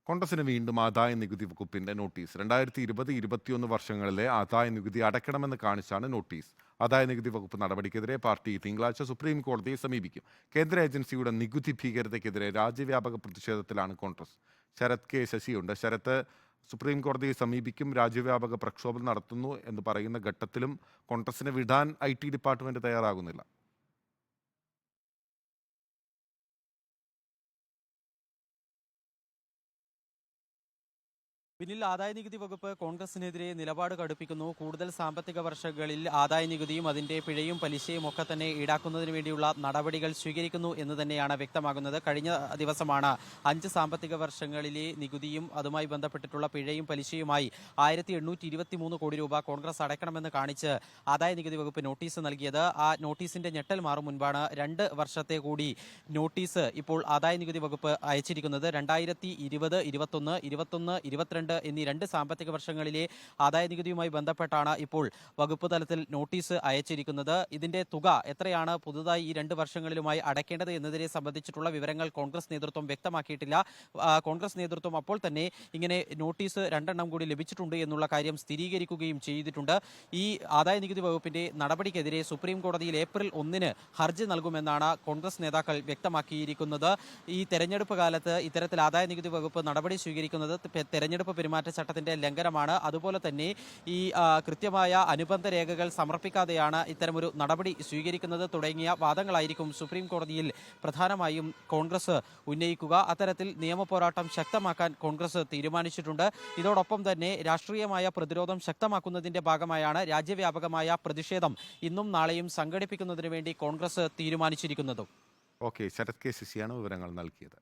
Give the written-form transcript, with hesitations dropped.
കോൺഗ്രസിന് വീണ്ടും ആദായ നികുതി വകുപ്പിന്റെ നോട്ടീസ്. 2020-21 വർഷങ്ങളിലെ ആദായ നികുതി അടയ്ക്കണമെന്ന് കാണിച്ചാണ് നോട്ടീസ്. ആദായ നികുതി വകുപ്പ് നടപടിക്കെതിരെ പാർട്ടി തിങ്കളാഴ്ച സുപ്രീം കോടതിയെ സമീപിക്കും. കേന്ദ്ര ഏജൻസിയുടെ നികുതി ഭീകരതയ്ക്കെതിരെ രാജ്യവ്യാപക പ്രതിഷേധത്തിലാണ് കോൺഗ്രസ്. ശരത് കെ ശശിയുണ്ട്. ശരത്ത്, സുപ്രീം കോടതിയെ സമീപിക്കും, രാജ്യവ്യാപക പ്രക്ഷോഭം നടത്തുന്നു എന്ന് പറയുന്ന ഘട്ടത്തിലും കോൺഗ്രസിനെ വിടാൻ IT ഡിപ്പാർട്ട്മെന്റ് തയ്യാറാകുന്നില്ല. പിന്നിൽ ആദായനികുതി വകുപ്പ് കോൺഗ്രസിനെതിരെ നിലപാട് കടുപ്പിക്കുന്നു. കൂടുതൽ സാമ്പത്തിക വർഷങ്ങളിൽ ആദായനികുതിയും അതിന്റെ പിഴയും പലിശയും ഒക്കെ തന്നെ ഈടാക്കുന്നതിന് വേണ്ടിയുള്ള നടപടികൾ സ്വീകരിക്കുന്നു എന്ന് തന്നെയാണ് വ്യക്തമാകുന്നത്. കഴിഞ്ഞ ദിവസമാണ് 5 സാമ്പത്തിക വർഷങ്ങളിലെ നികുതിയും അതുമായി ബന്ധപ്പെട്ടിട്ടുള്ള പിഴയും പലിശയുമായി 1823 കോടി രൂപ കോൺഗ്രസ് അടയ്ക്കണമെന്ന് കാണിച്ച് ആദായനികുതി വകുപ്പ് നോട്ടീസ് നൽകിയത്. ആ നോട്ടീസിന്റെ ഞെട്ടൽ മാറും മുൻപാണ് 2 വർഷത്തെ കൂടി നോട്ടീസ് ഇപ്പോൾ ആദായനികുതി വകുപ്പ് അയച്ചിരിക്കുന്നത്. 2020, 21, 22 എന്നീ 2 സാമ്പത്തിക വർഷങ്ങളിലെ ആദായനികുതിയുമായി ബന്ധപ്പെട്ടാണ് ഇപ്പോൾ വകുപ്പ് തലത്തിൽ നോട്ടീസ് അയച്ചിരിക്കുന്നത്. ഇതിന്റെ തുക എത്രയാണ് പുതുതായി ഈ 2 വർഷങ്ങളിലുമായി അടയ്ക്കേണ്ടത് എന്നതിനെ സംബന്ധിച്ചിട്ടുള്ള വിവരങ്ങൾ കോൺഗ്രസ് നേതൃത്വം വ്യക്തമാക്കിയിട്ടില്ല. കോൺഗ്രസ് നേതൃത്വം അപ്പോൾ തന്നെ ഇങ്ങനെ നോട്ടീസ് 2 എണ്ണം കൂടി ലഭിച്ചിട്ടുണ്ട് എന്നുള്ള കാര്യം സ്ഥിരീകരിക്കുകയും ചെയ്തിട്ടുണ്ട്. ഈ ആദായനികുതി വകുപ്പിന്റെ നടപടിക്കെതിരെ സുപ്രീം കോടതിയിൽ ഏപ്രിൽ 1 ഹർജി നൽകുമെന്നാണ് കോൺഗ്രസ് നേതാക്കൾ വ്യക്തമാക്കിയിരിക്കുന്നത്. ഈ തെരഞ്ഞെടുപ്പ് കാലത്ത് ഇത്തരത്തിൽ ആദായനികുതി വകുപ്പ് നടപടി സ്വീകരിക്കുന്നത് തെരഞ്ഞെടുപ്പ് പെരുമാറ്റച്ചട്ടത്തിന്റെ ലംഘനമാണ്. അതുപോലെ തന്നെ ഈ കൃത്യമായ അനുബന്ധ രേഖകൾ സമർപ്പിക്കാതെയാണ് ഇത്തരമൊരു നടപടി സ്വീകരിക്കുന്നത് തുടങ്ങിയ വാദങ്ങളായിരിക്കും സുപ്രീം കോടതിയിൽ പ്രധാനമായും കോൺഗ്രസ് ഉന്നയിക്കുക. അത്തരത്തിൽ നിയമപോരാട്ടം ശക്തമാക്കാൻ കോൺഗ്രസ് തീരുമാനിച്ചിട്ടുണ്ട്. ഇതോടൊപ്പം തന്നെ രാഷ്ട്രീയമായ പ്രതിരോധം ശക്തമാക്കുന്നതിന്റെ ഭാഗമായാണ് രാജ്യവ്യാപകമായ പ്രതിഷേധം ഇന്നും നാളെയും സംഘടിപ്പിക്കുന്നതിന് വേണ്ടി കോൺഗ്രസ് തീരുമാനിച്ചിരിക്കുന്നതും. ശരത് കെ ശശിയാണ് വിവരങ്ങൾ നൽകിയത്.